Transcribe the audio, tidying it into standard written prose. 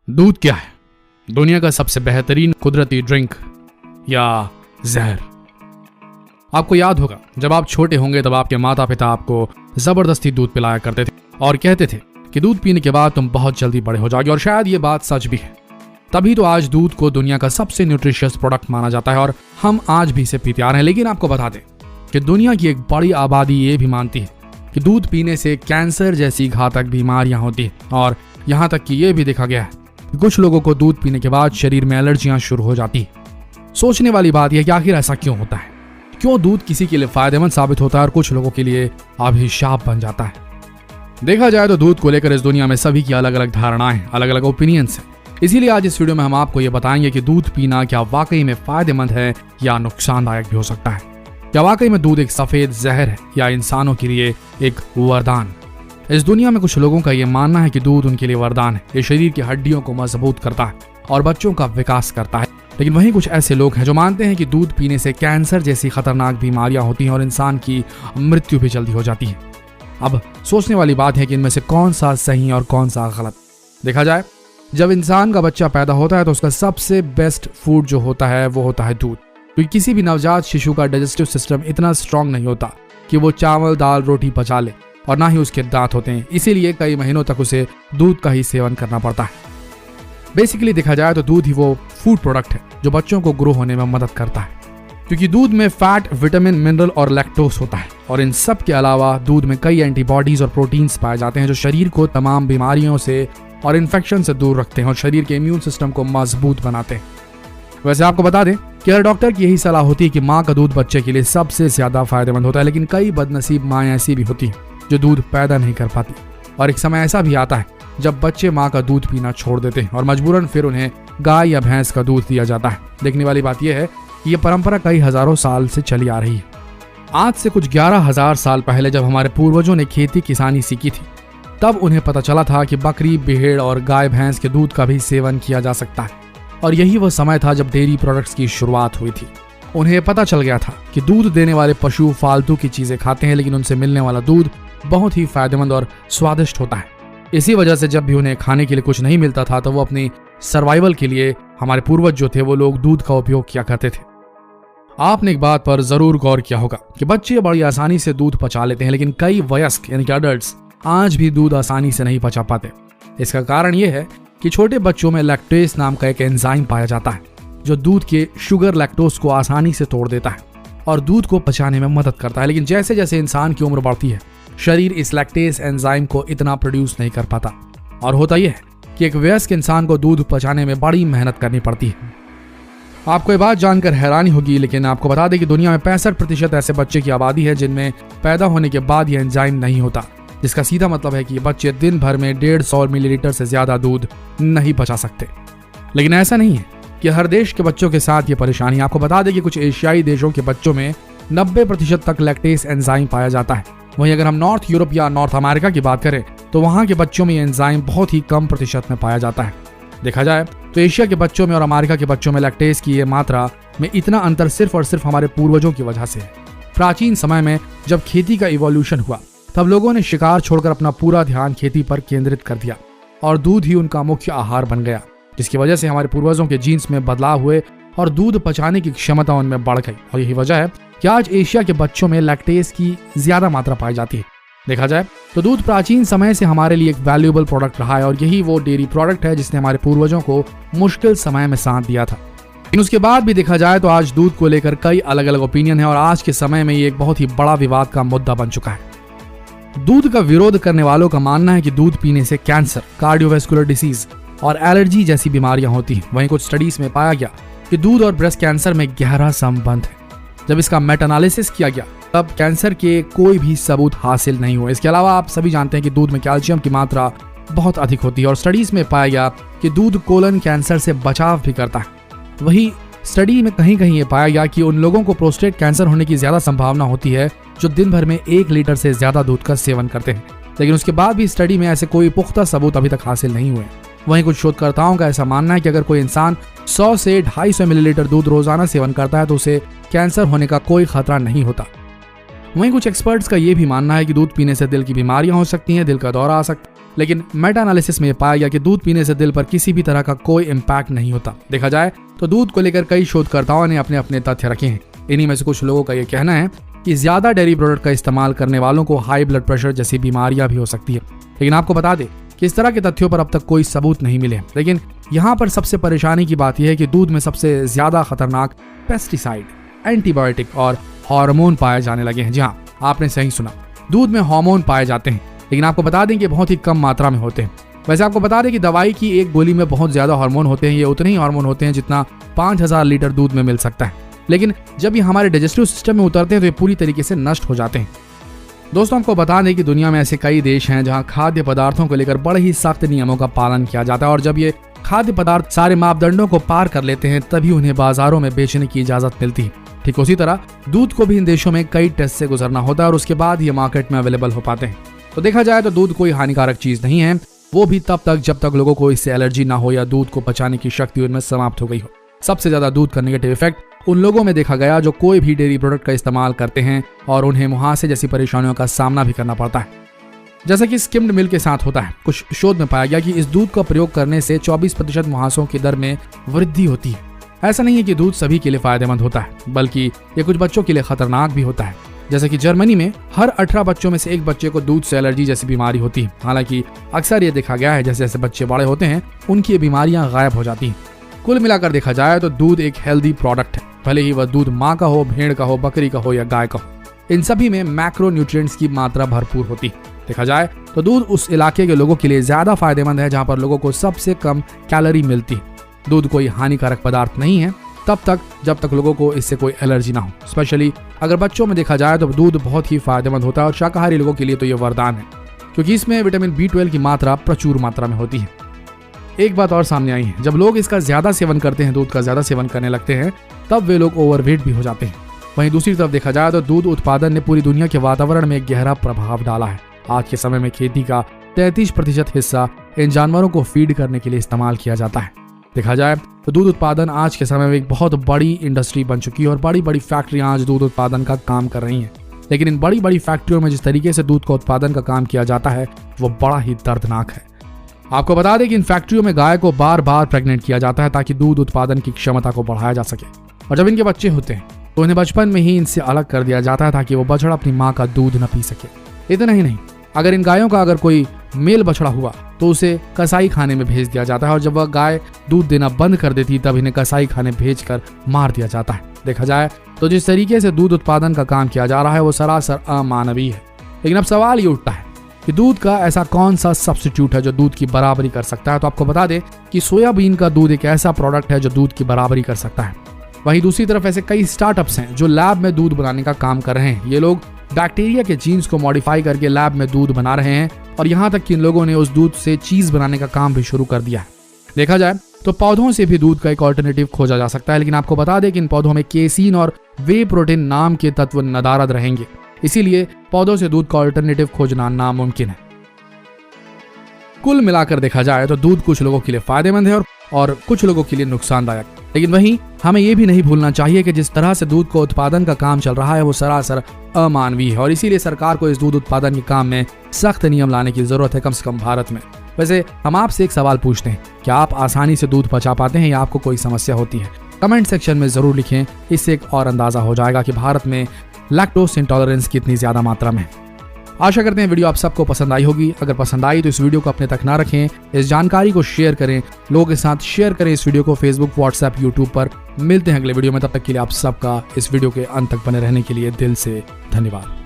दूध क्या है? दुनिया का सबसे बेहतरीन कुदरती ड्रिंक या जहर? आपको याद होगा जब आप छोटे होंगे तब आपके माता पिता आपको जबरदस्ती दूध पिलाया करते थे और कहते थे कि दूध पीने के बाद तुम बहुत जल्दी बड़े हो जाओगे, और शायद ये बात सच भी है। तभी तो आज दूध को दुनिया का सबसे न्यूट्रिशियस प्रोडक्ट माना जाता है और हम आज भी इसे पीते आ रहे हैं। लेकिन आपको बता दें कि दुनिया की एक बड़ी आबादी ये भी मानती है कि दूध पीने से कैंसर जैसी घातक बीमारियां होती हैं, और यहाँ तक कि ये भी देखा गया है कि कुछ लोगों को दूध पीने के बाद शरीर में एलर्जियां शुरू हो जाती है। सोचने वाली बात यह कि आखिर ऐसा क्यों होता है? क्यों दूध किसी के लिए फायदेमंद साबित होता है और कुछ लोगों के लिए अभिशाप बन जाता है? देखा जाए तो दूध को लेकर इस दुनिया में सभी की अलग अलग धारणाएं, अलग अलग ओपिनियंस हैं। इसीलिए आज इस वीडियो में हम आपको ये बताएंगे कि दूध पीना क्या वाकई में फायदेमंद है या नुकसानदायक भी हो सकता है। क्या वाकई में दूध एक सफेद जहर है या इंसानों के लिए एक वरदान? इस दुनिया में कुछ लोगों का ये मानना है कि दूध उनके लिए वरदान है, ये शरीर की हड्डियों को मजबूत करता है और बच्चों का विकास करता है। लेकिन वहीं कुछ ऐसे लोग हैं जो मानते हैं कि दूध पीने से कैंसर जैसी खतरनाक बीमारियां होती हैं और इंसान की मृत्यु भी जल्दी हो जाती है। अब सोचने वाली बात है कि इनमें से कौन सा सही और कौन सा गलत? देखा जाए, जब इंसान का बच्चा पैदा होता है तो उसका सबसे बेस्ट फूड जो होता है वो होता है दूध, क्योंकि किसी भी नवजात शिशु का डाइजेस्टिव सिस्टम इतना स्ट्रांग नहीं होता कि वो चावल दाल रोटी पचा ले, और ना ही उसके दांत होते हैं। इसीलिए कई महीनों तक उसे दूध का ही सेवन करना पड़ता है। बेसिकली देखा जाए तो दूध ही वो फूड प्रोडक्ट है जो बच्चों को ग्रो होने में मदद करता है, क्योंकि दूध में फैट, विटामिन, मिनरल और लैक्टोज होता है। और इन सब के अलावा दूध में कई एंटीबॉडीज और प्रोटीन्स पाए जाते हैं जो शरीर को तमाम बीमारियों से और इन्फेक्शन से दूर रखते हैं और शरीर के इम्यून सिस्टम को मजबूत बनाते हैं। वैसे आपको बता दें कि हर डॉक्टर की यही सलाह होती है कि माँ का दूध बच्चे के लिए सबसे ज्यादा फायदेमंद होता है। लेकिन कई बदनसीब माएँ ऐसी भी होती हैं जो दूध पैदा नहीं कर पाती, और एक समय ऐसा भी आता है जब बच्चे माँ का दूध पीना छोड़ देते हैं और मजबूरन फिर उन्हें गाय या भैंस का दूध दिया जाता है। देखने वाली बात यह है कि यह परंपरा कई हजारों साल से चली आ रही है। आज से कुछ 11,000 साल पहले जब हमारे पूर्वजों ने खेती किसानी सीखी थी, तब उन्हें पता चला था कि बकरी, भेड़ और गाय भैंस के दूध का भी सेवन किया जा सकता है। और यही वह समय था जब डेयरी प्रोडक्ट्स की शुरुआत हुई थी। उन्हें पता चल गया था कि दूध देने वाले पशु फालतू की चीजें खाते हैं, लेकिन उनसे मिलने वाला दूध बहुत ही फायदेमंद और स्वादिष्ट होता है। इसी वजह से जब भी उन्हें खाने के लिए कुछ नहीं मिलता था तो वो अपनी सर्वाइवल के लिए, हमारे पूर्वज जो थे वो लोग दूध का उपयोग किया करते थे। आपने एक बात पर जरूर गौर किया होगा कि बच्चे बड़ी आसानी से दूध पचा लेते हैं, लेकिन कई वयस्क यानी कि अडल्ट्स आज भी दूध आसानी से नहीं पचा पाते। इसका कारण यह है कि छोटे बच्चों में लैक्टेज नाम का एक एंजाइम पाया जाता है जो दूध के शुगर लैक्टोज को आसानी से तोड़ देता है और दूध को पचाने में मदद करता है। लेकिन जैसे जैसे इंसान की उम्र बढ़ती है, शरीर इस लैक्टेज एंजाइम को इतना प्रोड्यूस नहीं कर पाता, और होता यह है कि एक वयस्क इंसान को दूध पचाने में बड़ी मेहनत करनी पड़ती है। आपको ये बात जानकर हैरानी होगी, लेकिन आपको बता दें कि दुनिया में 65% ऐसे बच्चे की आबादी है जिनमें पैदा होने के बाद यह एंजाइम नहीं होता, जिसका सीधा मतलब है कि ये बच्चे दिन भर में 150 मिलीलीटर से ज्यादा दूध नहीं पचा सकते। लेकिन ऐसा नहीं है कि हर देश के बच्चों के साथ ये परेशानी। आपको बता दें कि कुछ एशियाई देशों के बच्चों में 90% तक लैक्टेज एंजाइम पाया जाता है। वहीं अगर हम नॉर्थ यूरोप या नॉर्थ अमेरिका की बात करें तो वहां के बच्चों में एंजाइम बहुत ही कम प्रतिशत में पाया जाता है। देखा जाए तो एशिया के बच्चों में और अमेरिका के बच्चों में लैक्टेज की ये मात्रा में इतना अंतर सिर्फ और सिर्फ हमारे पूर्वजों की वजह से है। प्राचीन समय में जब खेती का इवोल्यूशन हुआ तब लोगों ने शिकार छोड़कर अपना पूरा ध्यान खेती पर केंद्रित कर दिया और दूध ही उनका मुख्य आहार बन गया, जिसकी वजह से हमारे पूर्वजों के जीन्स में बदलाव हुए और दूध पचाने की क्षमता उनमें बढ़ गई। और यही वजह है कि आज एशिया के बच्चों में लैक्टेज की ज्यादा मात्रा पाई जाती है। देखा जाए तो दूध प्राचीन समय से हमारे लिए एक वैल्यूएबल प्रोडक्ट रहा है, और यही वो डेयरी प्रोडक्ट है जिसने हमारे पूर्वजों को मुश्किल समय में साथ दिया था। लेकिन उसके बाद भी देखा जाए तो आज दूध को लेकर कई अलग अलग ओपिनियन है और आज के समय में ये एक बहुत ही बड़ा विवाद का मुद्दा बन चुका है। दूध का विरोध करने वालों का मानना है कि दूध पीने से कैंसर, कार्डियोवैस्कुलर डिसीज और एलर्जी जैसी बीमारियां होती हैं। वहीं कुछ स्टडीज में पाया गया कि दूध और ब्रेस्ट कैंसर में गहरा संबंध है। जब इसका मेटा एनालिसिस किया गया तब कैंसर के कोई भी सबूत हासिल नहीं हुए। इसके अलावा आप सभी जानते हैं कि दूध में कैल्शियम की मात्रा बहुत अधिक होती है और स्टडीज में पाया गया कि दूध कोलन कैंसर से बचाव भी करता है। वही स्टडी में कहीं कहीं ये पाया गया कि उन लोगों को प्रोस्टेट कैंसर होने की ज्यादा संभावना होती है जो दिन भर में 1 लीटर से ज्यादा दूध का सेवन करते हैं। लेकिन उसके बाद भी स्टडी में ऐसे कोई पुख्ता सबूत अभी तक हासिल नहीं हुए। वहीं कुछ शोधकर्ताओं का ऐसा मानना है कि अगर कोई इंसान 100 से 250 मिलीलीटर दूध रोजाना सेवन करता है तो उसे कैंसर होने का कोई खतरा नहीं होता। वहीं कुछ एक्सपर्ट्स का यह भी मानना है कि दूध पीने से दिल की बीमारियां हो सकती हैं, दिल का दौरा आ सकता है लेकिन मेटा एनालिसिस में पाया गया कि दूध पीने से दिल पर किसी भी तरह का कोई इम्पैक्ट नहीं होता। देखा जाए तो दूध को लेकर कई शोधकर्ताओं ने अपने अपने तथ्य रखे हैं। इन्हीं में से कुछ लोगों का यह कहना है कि ज्यादा डेयरी प्रोडक्ट का इस्तेमाल करने वालों को हाई ब्लड प्रेशर जैसी बीमारियां भी हो सकती है। लेकिन आपको बता दें कि इस तरह के तथ्यों पर अब तक कोई सबूत नहीं मिले। लेकिन यहाँ पर सबसे परेशानी की बात यह है कि दूध में सबसे ज्यादा खतरनाक पेस्टिसाइड, एंटीबायोटिक और हार्मोन पाए जाने लगे हैं। जी हाँ, आपने सही सुना, दूध में हार्मोन पाए जाते हैं, लेकिन आपको बता दें कि बहुत ही कम मात्रा में होते हैं। वैसे आपको बता दें कि दवाई की एक गोली में बहुत ज्यादा हार्मोन होते हैं। ये उतने ही हार्मोन होते हैं जितना 5000 लीटर दूध में मिल सकता है, लेकिन जब ये हमारे डाइजेस्टिव सिस्टम में उतरते हैं तो ये पूरी तरीके से नष्ट हो जाते हैं। दोस्तों, आपको बता दें कि दुनिया में ऐसे कई देश हैं जहां खाद्य पदार्थों को लेकर बड़े ही सख्त नियमों का पालन किया जाता है, और जब ये खाद्य पदार्थ सारे मापदंडों को पार कर लेते हैं तभी उन्हें बाजारों में बेचने की इजाजत मिलती है। ठीक उसी तरह दूध को भी इन देशों में कई टेस्ट से गुजरना होता है और उसके बाद ये मार्केट में अवेलेबल हो पाते हैं। तो देखा जाए तो दूध कोई हानिकारक चीज नहीं है, वो भी तब तक जब तक लोगों को इससे एलर्जी ना हो या दूध को पचाने की शक्ति उनमें समाप्त हो गई हो। सबसे ज्यादा दूध का नेगेटिव इफेक्ट उन लोगों में देखा गया जो कोई भी डेयरी प्रोडक्ट का इस्तेमाल करते हैं और उन्हें मुहासे जैसी परेशानियों का सामना भी करना पड़ता है, जैसा कि स्किम्ड मिल्क के साथ होता है। कुछ शोध में पाया गया कि इस दूध का प्रयोग करने से 24% मुहासों की दर में वृद्धि होती है। ऐसा नहीं है कि दूध सभी के लिए फायदेमंद होता है, बल्कि ये कुछ बच्चों के लिए खतरनाक भी होता है। जैसे कि जर्मनी में हर 18 बच्चों में से एक बच्चे को दूध से एलर्जी जैसी बीमारी होती है। हालांकि अक्सर ये देखा गया है जैसे जैसे बच्चे बड़े होते हैं उनकी ये बीमारियां गायब हो जाती हैं। कुल मिलाकर देखा जाए तो दूध एक हेल्दी प्रोडक्ट है, भले ही वह दूध माँ का हो, भेड़ का हो, बकरी का हो या गाय का हो। इन सभी में मैक्रो न्यूट्रिएंट्स की मात्रा भरपूर होती है। देखा जाए तो दूध उस इलाके के लोगों के लिए ज्यादा फायदेमंद है जहाँ पर लोगों को सबसे कम कैलोरी मिलती है। दूध कोई हानिकारक पदार्थ नहीं है तब तक जब तक लोगों को इससे कोई एलर्जी ना हो। स्पेशली अगर बच्चों में देखा जाए तो दूध बहुत ही फायदेमंद होता है और शाकाहारी लोगों के लिए तो ये वरदान है, क्योंकि इसमें विटामिन B12 की मात्रा प्रचुर मात्रा में होती है। एक बात और सामने आई है, जब लोग इसका ज्यादा सेवन करते हैं, दूध का ज्यादा सेवन करने लगते हैं, तब वे लोग ओवरवेट भी हो जाते हैं। वहीं दूसरी तरफ देखा जाए तो दूध उत्पादन ने पूरी दुनिया के वातावरण में एक गहरा प्रभाव डाला है। आज के समय में खेती का 33% हिस्सा इन जानवरों को फीड करने के लिए इस्तेमाल किया जाता है। देखा जाए तो दूध उत्पादन आज के समय में एक बहुत बड़ी इंडस्ट्री बन चुकी है और बड़ी बड़ी फैक्ट्रियां आज दूध उत्पादन का काम कर रही हैं। लेकिन इन बड़ी बड़ी फैक्ट्रियों में जिस तरीके से दूध का उत्पादन का काम किया जाता है वो बड़ा ही दर्दनाक है। आपको बता दें कि इन फैक्ट्रियों में गाय को बार बार प्रेग्नेंट किया जाता है ताकि दूध उत्पादन की क्षमता को बढ़ाया जा सके, और जब इनके बच्चे होते हैं तो इन्हें बचपन में ही इनसे अलग कर दिया जाता है ताकि वो बछड़ा अपनी माँ का दूध न पी सके। इतना ही नहीं, अगर इन गायों का अगर कोई मेल बछड़ा हुआ तो उसे कसाई खाने में भेज दिया जाता है, और जब वह गाय दूध देना बंद कर देती तब इन्हें कसाई खाने भेजकर मार दिया जाता है। देखा जाए तो जिस तरीके से दूध उत्पादन का काम किया जा रहा है वो सरासर अमानवीय है। लेकिन अब सवाल ये उठता है कि दूध का ऐसा कौन सा सब्स्टिट्यूट है जो दूध की बराबरी कर सकता है। तो आपको बता दें कि सोयाबीन का दूध एक ऐसा प्रोडक्ट है जो दूध की बराबरी कर सकता है। वहीं दूसरी तरफ ऐसे कई स्टार्टअप्स हैं जो लैब में दूध बनाने का काम कर रहे हैं। ये लोग बैक्टीरिया के जीन्स को मॉडिफाई करके लैब में दूध बना रहे हैं, और यहाँ तक कि इन लोगों ने उस दूध से चीज बनाने का काम भी शुरू कर दिया है। देखा जाए तो पौधों से भी दूध का एक ऑल्टरनेटिव खोजा जा सकता है, लेकिन आपको बता दें कि इन पौधों में केसीन और वे प्रोटीन नाम के तत्व नदारद रहेंगे, इसीलिए पौधों से दूध का ऑल्टरनेटिव खोजना नामुमकिन है। कुल मिलाकर देखा जाए तो दूध कुछ लोगों के लिए फायदेमंद है और कुछ लोगों के लिए नुकसानदायक। लेकिन वहीं हमें यह भी नहीं भूलना चाहिए कि जिस तरह से दूध को उत्पादन का काम चल रहा है वो सरासर अमानवीय है, और इसीलिए सरकार को इस दूध उत्पादन के काम में सख्त नियम लाने की जरूरत है, कम से कम भारत में। वैसे हम आपसे एक सवाल पूछते हैं, क्या आप आसानी से दूध पचा पाते हैं या आपको कोई समस्या होती है? कमेंट सेक्शन में जरूर लिखें, इससे एक और अंदाजा हो जाएगा कि भारत में लैक्टोज इंटॉलरेंस कितनी ज्यादा मात्रा में। आशा करते हैं वीडियो आप सबको पसंद आई होगी। अगर पसंद आई तो इस वीडियो को अपने तक ना रखें, इस जानकारी को शेयर करें, लोगों के साथ शेयर करें इस वीडियो को फेसबुक, व्हाट्सएप, यूट्यूब पर। मिलते हैं अगले वीडियो में, तब तक के लिए आप सबका इस वीडियो के अंत तक बने रहने के लिए दिल से धन्यवाद।